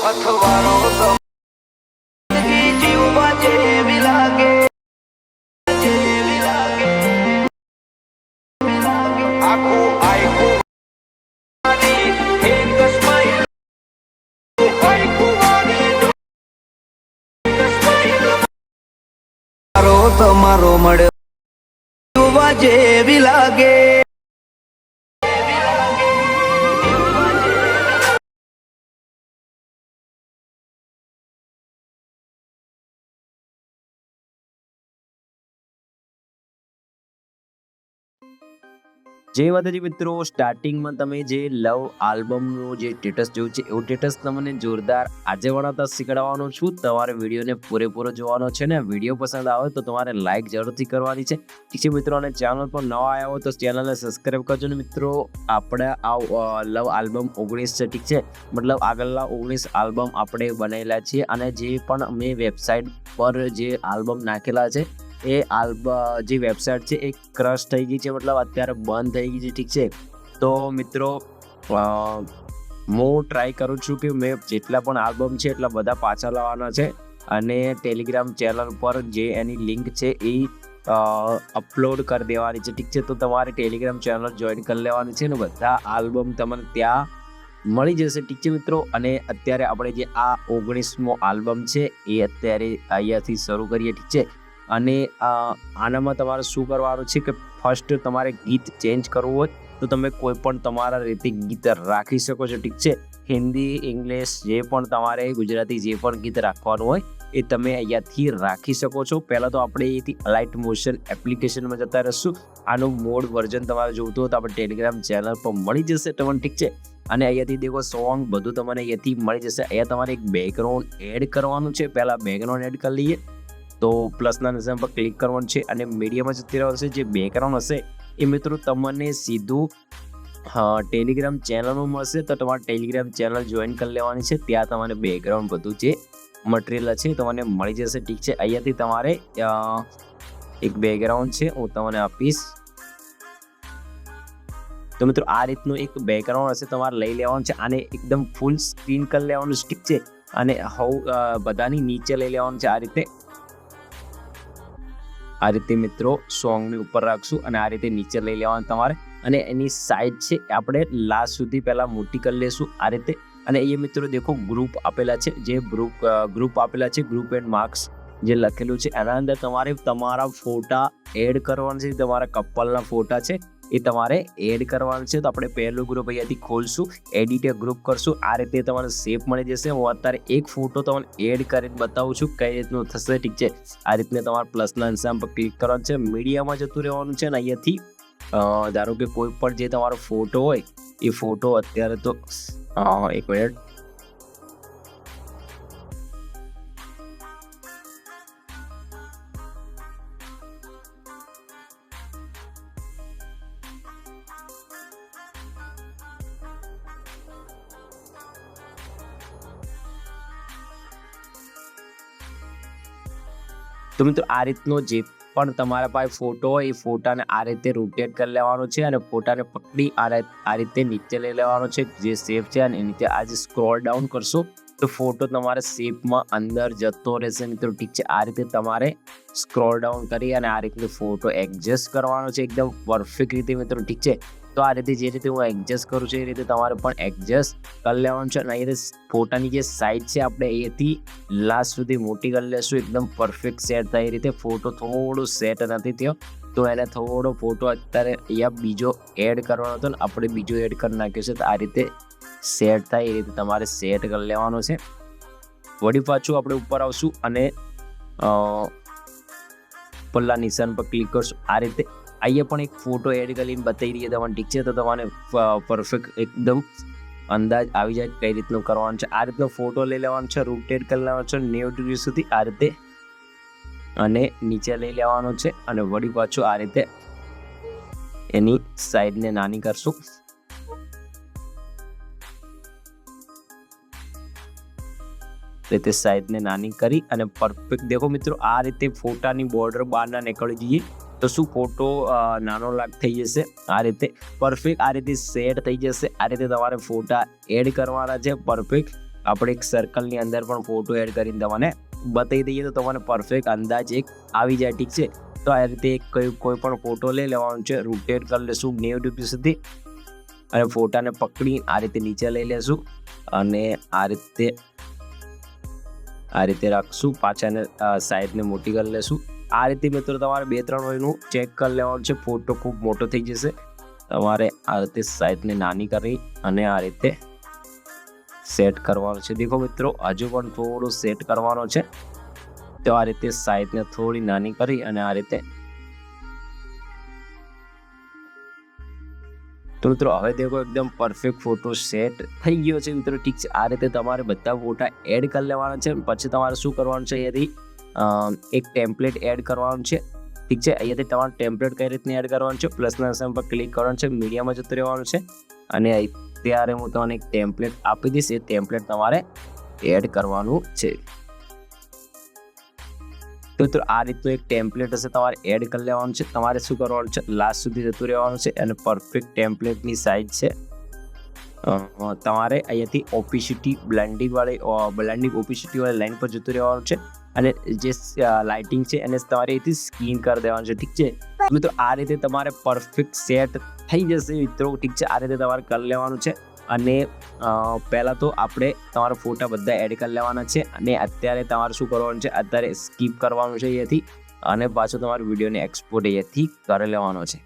અથવારો જીવવા જેવી લાગે, જેવી લાગે, આખું આખું એક સ્માઈલ, તમારો મળ્યો જીવવા જેવી લાગે. જય માતાજી મિત્રો, સ્ટાર્ટિંગમાં તમે જે લવ આલ્બમનું જે સ્ટેટસ જોયું છે એવું સ્ટેટસ તમને જોરદાર આજે બનાવતા શીખવાડવાનો છું. તમારે વિડીયોને પૂરેપૂરો જોવાનો છે ને વિડીયો પસંદ આવે તો તમારે લાઇક જરૂરથી કરવાની છે. ઠીક છે મિત્રો, અને ચેનલ પર નવા આવ્યા હોય તો ચેનલને સબસ્ક્રાઈબ કરજો ને મિત્રો. આપણે આ લવ આલ્બમ 19 છે, ઠીક છે, મતલબ આગળના 19 આલ્બમ આપણે બનાવેલા છીએ અને જે પણ મેં વેબસાઇટ પર જે આલ્બમ નાખેલા છે એ જે વેબસાઇટ છે એ ક્રશ થઈ ગઈ છે, મતલબ અત્યારે બંધ થઈ ગઈ છે, ઠીક છે. તો મિત્રો હું ટ્રાય કરું છું કે મેં જેટલા પણ આલ્બમ છે એટલા બધા પાછા લાવવાના છે અને ટેલિગ્રામ ચેનલ પર જે એની લિંક છે એ અપલોડ કરી દેવાની છે, ઠીક છે. તો તમારે ટેલિગ્રામ ચેનલ જોઈન કરી લેવાની છે ને બધા આલ્બમ તમને ત્યાં મળી જશે, ઠીક છે મિત્રો. અને અત્યારે આપણે જે આ 19મો આલ્બમ છે એ અત્યારે અહીંયાથી શરૂ કરીએ, ઠીક છે. અને આનામાં તમારે શું કરવાનું છે કે ફર્સ્ટ તમારે ગીત ચેન્જ કરવું હોય તો તમે કોઈ પણ તમારા રીતે ગીત રાખી શકો છો, ઠીક છે. હિન્દી, ઇંગ્લિશ, જે પણ તમારે ગુજરાતી જે પણ ગીત રાખવાનું હોય એ તમે અહીંયાથી રાખી શકો છો. પહેલાં તો આપણે અહીંથી અલાઇટ મોશન એપ્લિકેશનમાં જતા રહીશું. આનું મોડ વર્ઝન તમારે જોઈતું હોય તો આપણે ટેલિગ્રામ ચેનલ પર મળી જશે તમને, ઠીક છે. અને અહીંયાથી દેખો સોંગ બધું તમને અહીંયાથી મળી જશે. અહીંયા તમારે એક બેકગ્રાઉન્ડ એડ કરવાનું છે. પહેલાં બેકગ્રાઉન્ડ એડ કરી લઈએ તો પ્લસના નિશાન પર ક્લિક કરવાનું છે અને મીડિયામાં જતી રહેશે. જે બેકગ્રાઉન્ડ હશે એ મિત્રો તમને સીધું ટેલિગ્રામ ચેનલમાં મળશે, તો તમારે ટેલિગ્રામ ચેનલ જોઈન કરી લેવાની છે. ત્યાં તમારે બેકગ્રાઉન્ડ બધું જે મટીરિયલ છે તમને મળી જશે, ઠીક છે. અહીંયાથી તમારે એક બેકગ્રાઉન્ડ છે હું તમને આપીશ. તો મિત્રો આ રીતનું એક બેકગ્રાઉન્ડ હશે તમારે લઈ લેવાનું છે. આને એકદમ ફૂલ સ્ક્રીન કરી લેવાનું, ઠીક છે. અને બધાની નીચે લઈ લેવાનું છે આ રીતે મિત્રો સોંગની ઉપર રાખશું અને આ રીતે નીચે લઈ લેવાનું તમારે. અને એની સાઈડ છે આપણે લાસ્ટ સુધી પહેલાં મોટી કરી લેશું આ રીતે. અને એ મિત્રો દેખો ગ્રુપ આપેલા છે, જે ગ્રુપ આપેલા છે, ગ્રુપ એન્ડ માર્ક્સ જે લખેલું છે એના અંદર તમારે તમારા ફોટા એડ કરવાના છે. તમારા કપલના ફોટા છે એ તમારે એડ કરવાનું છે. તો આપણે પહેલું ગ્રુપ અહીંયાથી ખોલશું, એડિટ ગ્રુપ કરશું. આ રીતે તમારે શેપ મળી જશે. હું અત્યારે એક ફોટો તમને એડ કરીને બતાવું છું કઈ રીતનું થશે, ઠીક છે. આ રીતને તમારે પ્લસના નિશાન પર ક્લિક કરવાનું છે, મીડિયામાં જતું રહેવાનું છે. અને અહીંયાથી ધારો કે કોઈ પણ જે તમારો ફોટો હોય એ ફોટો અત્યારે તો એક મિનિટ, તો મિત્રો આ રીતનો જે પણ તમારા પાસે ફોટો હોય એ ફોટાને આ રીતે રોટેટ કરી લેવાનો છે અને ફોટાને પકડી આ રીતે નીચે લઈ લેવાનો છે જે શેપ છે. અને નીચે આજે સ્ક્રોલ ડાઉન કરશો તો ફોટો તમારા શેપમાં અંદર જતો રહેશે મિત્રો, ઠીક છે. આ રીતે તમારે સ્ક્રોલ ડાઉન કરી અને આ રીતે ફોટો એડજસ્ટ કરવાનો છે એકદમ પરફેક્ટ રીતે મિત્રો, ઠીક છે. તો આ રીતે જે રીતે હું એડજસ્ટ કરું છું એ રીતે તમારે પણ એડજસ્ટ કરી લેવાનું છે. અને અહીંયા ફોટાની જે સાઈઝ છે આપણે અહીંયાથી લાસ્ટ સુધી મોટી કરી લેશું, એકદમ પરફેક્ટ સેટ થાય એ રીતે. ફોટો થોડો સેટ નથી થયો તો એને થોડો ફોટો અત્યારે અહીંયા બીજો એડ કરવાનો હતો ને આપણે બીજો એડ કરી નાખ્યો છે. તો આ રીતે સેટ થાય એ રીતે તમારે સેટ કરી લેવાનો છે. વળી પાછું આપણે ઉપર આવશું અને પલ્લા નિશાન પર ક્લિક કરશું. આ રીતે અહીંયા પણ એક ફોટો એડ કરીને બતાવી દઈએ તમને, ઠીક છે. તો તમારે પરફેક્ટ એકદમ અંદાજ આવી જાય કઈ રીતનું કરવાનું છે. આ રીતનો ફોટો લઈ લેવાનો છે, રોટેટ કરી લેવાનો છે 90 ડિગ્રી સુધી આ રીતે અને નીચે લઈ લેવાનો છે. અને વળી પાછું આ રીતે એની સાઈડને નાની કરશું. રીતે સાઈડને નાની કરી અને પરફેક્ટ દેખો મિત્રો આ રીતે ફોટાની બોર્ડર બહાર ના નીકળી જઈએ તો શું ફોટો નાનો થઈ જશે. આ રીતે પરફેક્ટ આ રીતે સેટ થઈ જશે. આ રીતે તમારે ફોટા એડ કરવાના છે પરફેક્ટ. આપણે એક સર્કલની અંદર પણ ફોટો એડ કરીને તમને બતાવી દઈએ તો તમને પરફેક્ટ અંદાજ એક આવી જાય. ઠીક છે, તો આ રીતે કોઈ પણ ફોટો લઈ લેવાનો છે, રોટેટ કરી લેશું 90 ડિગ્રી સુધી અને ફોટાને પકડી આ રીતે નીચે લઈ લેશું અને આ રીતે રાખશું. પાછાને સાઈડને મોટી કરી લેશું. આ રીતે મિત્રો તમારે 2-3 વયનું ચેક કરી લેવાનું છે. ફોટો ખૂબ મોટો થઈ જશે. તમારે આ રીતે સાઈડને નાની કરી અને આ રીતે સેટ કરવાનો છે. દેખો મિત્રો, હજુ પણ થોડું સેટ કરવાનો છે. તો આ રીતે સાઈડને થોડી નાની કરી અને આ રીતે. તો મિત્રો હવે દેખો એકદમ પરફેક્ટ ફોટો સેટ થઈ ગયો છે મિત્રો. ઠીક છે, આ રીતે તમારે બધા ફોટા એડ કરી લેવાના છે. પછી તમારે શું કરવાનું છે, અહીંયાથી એક ટેમ્પલેટ એડ કરવાનું છે. ઠીક છે, અહીંયાથી તમારે ટેમ્પલેટ કઈ રીતની એડ કરવાનું છે, પ્લસના નિશાન પર ક્લિક કરવાનું છે, મીડિયામાં જતું રહેવાનું છે અને ત્યારે હું તમને એક ટેમ્પલેટ આપી દઈશ. એ ટેમ્પલેટ તમારે એડ કરવાનું છે. તો મિત્રો આ રીતનું એક ટેમ્પલેટ હશે, તમારે એડ કરી લેવાનું છે. તમારે શું કરવાનું છે, લાસ્ટ સુધી જતું રહેવાનું છે અને પરફેક્ટ ટેમ્પલેટની સાઇઝ છે. તમારે અહીંયાથી ઓપેસિટી બ્લેન્ડિંગ ઓપેસિટી વાળી લાઈન પર જતું રહેવાનું છે અને જે લાઇટિંગ છે એને તમારે અહીંથી સ્કીન કરી દેવાનું છે. ઠીક છે મિત્રો, આ રીતે તમારે પરફેક્ટ સેટ થઈ જશે મિત્રો. ઠીક છે, આ રીતે તમારે કરી લેવાનું છે અને પહેલાં તો આપણે તમારા ફોટા બધા એડ કરી લેવાના છે અને અત્યારે તમારે શું કરવાનું છે, અત્યારે સ્કીપ કરવાનું છે અહીંયાથી અને પાછો તમારે વિડીયોને એક્સપોર્ટ અહીંયાથી કરી લેવાનો છે.